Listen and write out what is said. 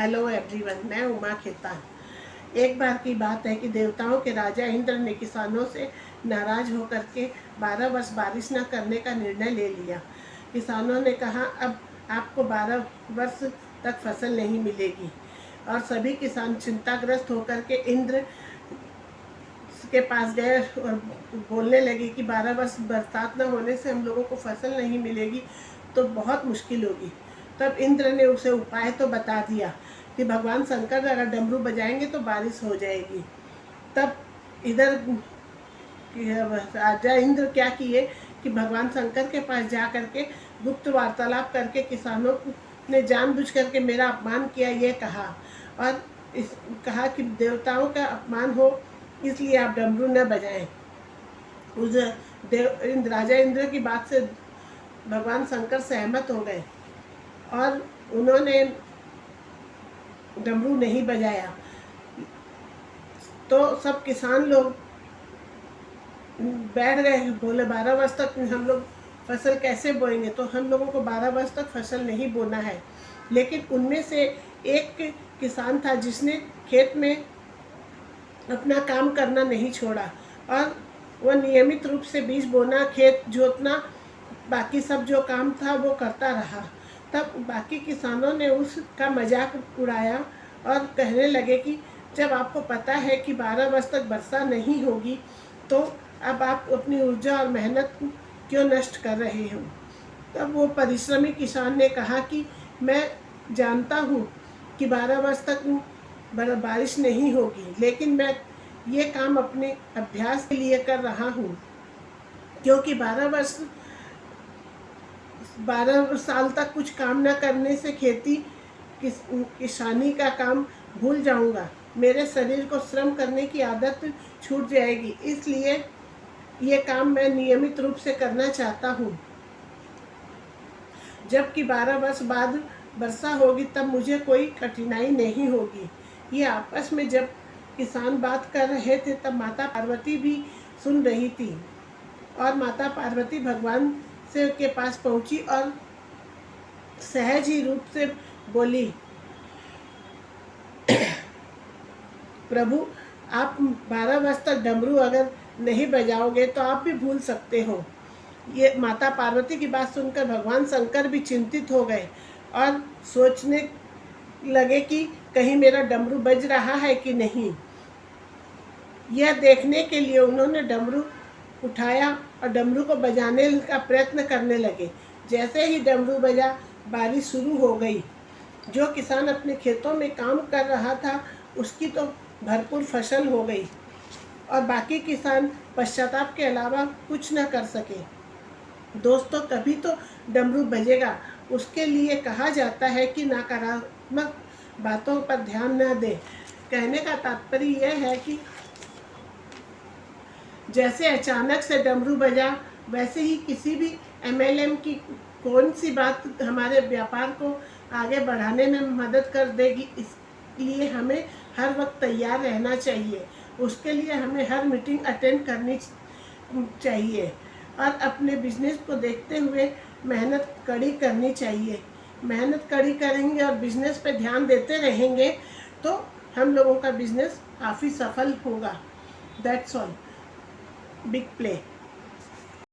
Hello everyone, मैं उमा खेतान। एक बार की बात है कि देवताओं के राजा इंद्र ने किसानों से नाराज होकर के 12 वर्ष बारिश न करने का निर्णय ले लिया। किसानों ने कहा, अब आपको 12 वर्ष तक फसल नहीं मिलेगी। और सभी किसान चिंताग्रस्त होकर के इंद्र के पास गए और बोलने लगे कि 12 वर्ष बरसात न होने से हम लोगों को फसल नहीं मिलेगी तो बहुत मुश्किल होगी। तब इंद्र ने उसे उपाय तो बता दिया कि भगवान शंकर अगर डमरू बजाएंगे तो बारिश हो जाएगी। तब इधर राजा इंद्र क्या किए कि भगवान शंकर के पास जा करके गुप्त वार्तालाप करके किसानों ने जानबूझ करके मेरा अपमान किया, ये कहा। और कहा कि देवताओं का अपमान हो इसलिए आप डमरू न बजाएं। उस राजा इंद्र की बात से भगवान शंकर सहमत हो गए और उन्होंने डमरू नहीं बजाया। तो सब किसान लोग बैठ गए, बोले 12 वर्ष तक हम लोग फसल कैसे बोएंगे। तो हम लोगों को 12 वर्ष तक फसल नहीं बोना है। लेकिन उनमें से एक किसान था जिसने खेत में अपना काम करना नहीं छोड़ा और वह नियमित रूप से बीज बोना, खेत जोतना, बाकी सब जो काम था वो करता रहा। तब बाकी किसानों ने उसका मजाक उड़ाया और कहने लगे कि जब आपको पता है कि 12 वर्ष तक वर्षा नहीं होगी तो अब आप अपनी ऊर्जा और मेहनत क्यों नष्ट कर रहे हो। तब वो परिश्रमी किसान ने कहा कि मैं जानता हूँ कि 12 वर्ष तक बारिश नहीं होगी, लेकिन मैं ये काम अपने अभ्यास के लिए कर रहा हूँ, क्योंकि 12 साल तक कुछ काम न करने से किसानी का काम भूल जाऊंगा। मेरे शरीर को श्रम करने की आदत छूट जाएगी, इसलिए ये काम मैं नियमित रूप से करना चाहता हूँ। जबकि 12 वर्ष बाद वर्षा होगी तब मुझे कोई कठिनाई नहीं होगी। ये आपस में जब किसान बात कर रहे थे तब माता पार्वती भी सुन रही थी और माता पार्वती भगवान से के पास पहुंची और सहज ही रूप से बोली, प्रभु आप 12 वर्ष तक डमरू अगर नहीं बजाओगे तो आप भी भूल सकते हो। ये माता पार्वती की बात सुनकर भगवान शंकर भी चिंतित हो गए और सोचने लगे कि कहीं मेरा डमरू बज रहा है कि नहीं। यह देखने के लिए उन्होंने डमरू उठाया और डमरू को बजाने का प्रयत्न करने लगे। जैसे ही डमरू बजा, बारिश शुरू हो गई। जो किसान अपने खेतों में काम कर रहा था उसकी तो भरपूर फसल हो गई और बाकी किसान पश्चाताप के अलावा कुछ न कर सके। दोस्तों, कभी तो डमरू बजेगा। उसके लिए कहा जाता है कि नकारात्मक बातों पर ध्यान न दें। कहने का तात्पर्य यह है कि जैसे अचानक से डमरू बजा, वैसे ही किसी भी MLM की कौन सी बात हमारे व्यापार को आगे बढ़ाने में मदद कर देगी। इसलिए हमें हर वक्त तैयार रहना चाहिए। उसके लिए हमें हर मीटिंग अटेंड करनी चाहिए और अपने बिजनेस को देखते हुए मेहनत कड़ी करनी चाहिए। मेहनत कड़ी करेंगे और बिजनेस पे ध्यान देते रहेंगे तो हम लोगों का बिजनेस काफ़ी सफल होगा। That's all. Big play.